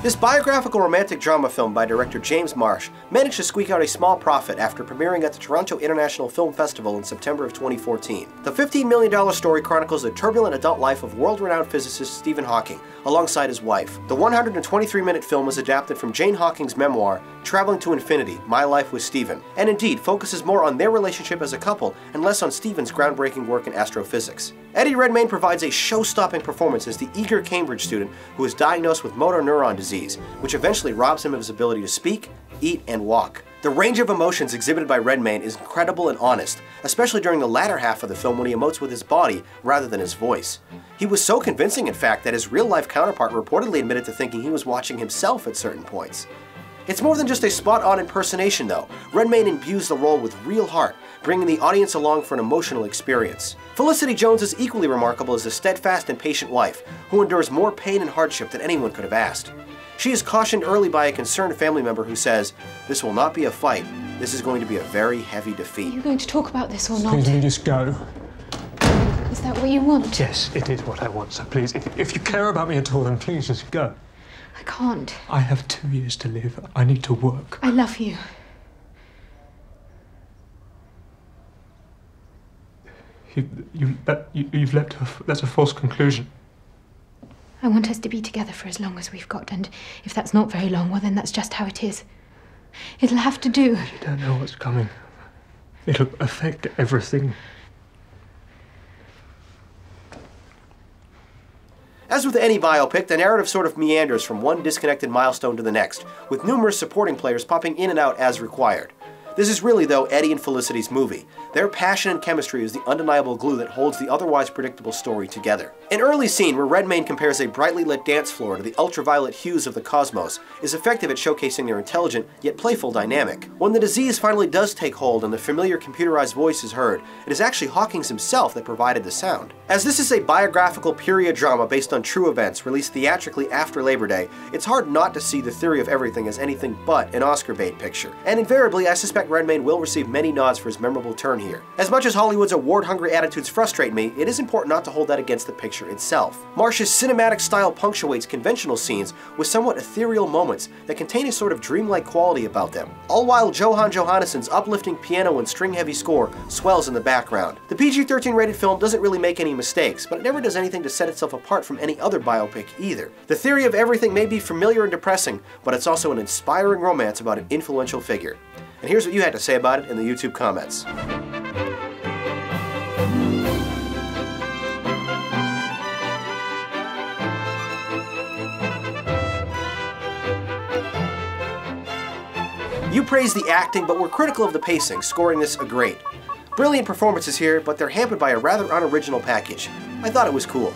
This biographical romantic drama film by director James Marsh managed to squeak out a small profit after premiering at the Toronto International Film Festival in September of 2014. The $15 million story chronicles the turbulent adult life of world-renowned physicist Stephen Hawking, alongside his wife. The 123-minute film is adapted from Jane Hawking's memoir, Traveling to Infinity, My Life with Stephen, and indeed focuses more on their relationship as a couple and less on Stephen's groundbreaking work in astrophysics. Eddie Redmayne provides a show-stopping performance as the eager Cambridge student who is diagnosed with motor neuron disease, which eventually robs him of his ability to speak, eat, and walk. The range of emotions exhibited by Redmayne is incredible and honest, especially during the latter half of the film when he emotes with his body rather than his voice. He was so convincing, in fact, that his real-life counterpart reportedly admitted to thinking he was watching himself at certain points. It's more than just a spot-on impersonation, though. Redmayne imbues the role with real heart, bringing the audience along for an emotional experience. Felicity Jones is equally remarkable as a steadfast and patient wife, who endures more pain and hardship than anyone could have asked. She is cautioned early by a concerned family member who says, "This will not be a fight. This is going to be a very heavy defeat." Are you going to talk about this or not? Please, will you just go? Is that what you want? Yes, it is what I want, so please, if you care about me at all, then please just go. I can't. I have 2 years to live. I need to work. I love you. You've leapt that's a false conclusion. I want us to be together for as long as we've got, and if that's not very long, well then that's just how it is. It'll have to do. You don't know what's coming. It'll affect everything. As with any biopic, the narrative sort of meanders from one disconnected milestone to the next, with numerous supporting players popping in and out as required. This is really, though, Eddie and Felicity's movie. Their passion and chemistry is the undeniable glue that holds the otherwise predictable story together. An early scene where Redmayne compares a brightly lit dance floor to the ultraviolet hues of the cosmos is effective at showcasing their intelligent, yet playful dynamic. When the disease finally does take hold and the familiar computerized voice is heard, it is actually Hawkins himself that provided the sound. As this is a biographical period drama based on true events released theatrically after Labor Day, it's hard not to see The Theory of Everything as anything but an Oscar bait picture. And invariably, I suspect Redmayne will receive many nods for his memorable turn here. As much as Hollywood's award-hungry attitudes frustrate me, it is important not to hold that against the picture itself. Marsh's cinematic style punctuates conventional scenes with somewhat ethereal moments that contain a sort of dreamlike quality about them, all while Jóhann Jóhannsson's uplifting piano and string-heavy score swells in the background. The PG-13 rated film doesn't really make any mistakes, but it never does anything to set itself apart from any other biopic either. The Theory of Everything may be familiar and depressing, but it's also an inspiring romance about an influential figure. And here's what you had to say about it in the YouTube comments. You praised the acting, but were critical of the pacing, scoring this a great. Brilliant performances here, but they're hampered by a rather unoriginal package. I thought it was cool.